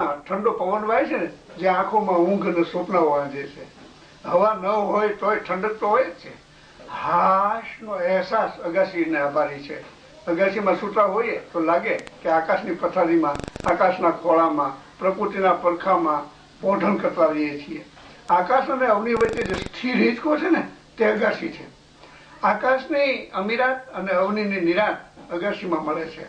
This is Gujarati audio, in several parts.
ઠંડો પવન વાય છે ને, જે આંખોમાં ઊંઘ અને સ્વપ્ન વાંધે છે. હવા ન હોય તોય ઠંડક તો હોય જ છે. હાશનો અહેસાસ અગાસીને આભારી છે. અગાસીમાં સૂતા હોઈએ તો લાગે કે આકાશની પથારીમાં, આકાશના ખોળામાં, પ્રકૃતિના પડખામાં પોઢણ કરતા રહીએ છીએ. આકાશ અને અવની વચ્ચે જે સ્થિર હિંચકો છે ને, તે અગાસી છે. આકાશની અમીરાત અને અવનીની નિરાત અગાસીમાં મળે છે.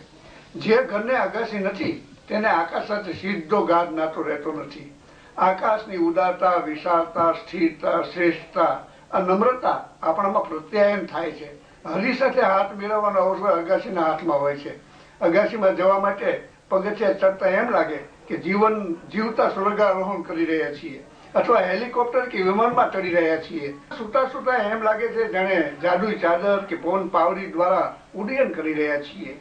જે ઘરને અગાસી નથી તેને આકાશ સાથે સીધો ગાઢ નાતો રહેતો નથી. આકાશની ઉદારતા, વિશાળતા, સ્થિરતા, શ્રેષ્ઠતા, આ નમ્રતા આપણામાં પ્રત્યાયન થાય છે. હરી સાથે હાથ મેળવવાનો અવસર અગાસીના હાથમાં હોય છે. અગાસીમાં જવા માટે પગથિયા ચડતા એમ લાગે કે જીવતા સ્વર્ગારોહણ કરી રહ્યા છીએ, અથવા હેલિકોપ્ટર કે વિમાનમાં ચડી રહ્યા છીએ. સુતા સુતા એમ લાગે છે જાણે જાદુઈ ચાદર કે પવન પાવડી દ્વારા ઉડ્ડયન કરી રહ્યા છીએ.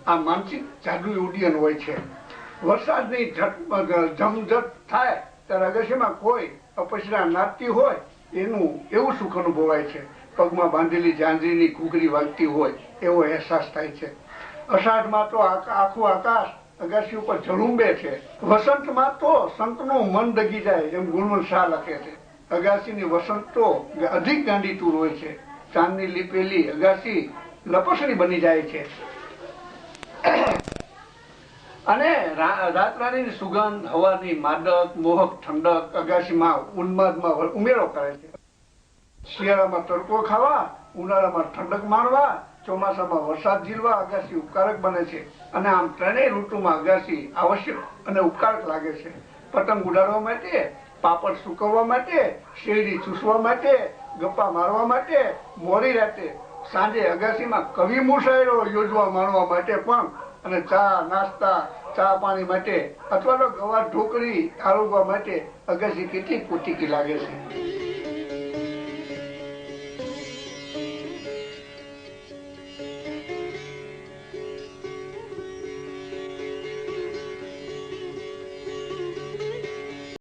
આ માનસિક જાદુઈ ઉડ્ડયન હોય છે. વરસાદની જમઝટ થાય ત્યારે અગાસીમાં કોઈ અપસરા નાચતી હોય એનું એવું સુખ અનુભવાય છે. પગમાં બાંધેલી જાંજરીની ઘૂઘરી વાગતી હોય એવો અહેસાસ થાય છે. અષાઢમાં તો આખું આકાશ અગાસી ઉપર ઝળુંબે છે. વસંતમાં તો સંતનું મન ડગી જાય એમ ગુણવંત શાહ લખે છે. અગાસીની વસંત તો અધિક ગાંડી તૂર હોય છે. ચાંદની લીપેલી અગાસી લપસણી બની જાય છે. અને રાતરાણીની સુગંધ, હવાની માદક મોહક ઠંડક અગાસીમાં ઉન્માદમાં ઉમેરો કરે છે. શિયાળામાં તડકો ખાવા, ઉનાળામાં ઠંડક માણવા, ચોમાસામાં વરસાદ ઝીલવા અગાસી ઉપકારક બને છે. અને આમ ત્રણેય ઋતુમાં અગાસી આવશ્યક અને ઉપકારક લાગે છે. પતંગ ઉડાડવા માટે, પાપડ સુકવવા માટે, શેરડી ચૂસવા માટે, ગપ્પા મારવા માટે, મોડી રાતે સાંજે અગાસીમાં કવિ મુશાયરો યોજવા માણવા માટે પણ, અને ચા નાસ્તા, ચા પાણી માટે અથવા તો ગવાર ઢોકળી આરોગવા માટે અગાસી કેટલી કોટીકી લાગે છે.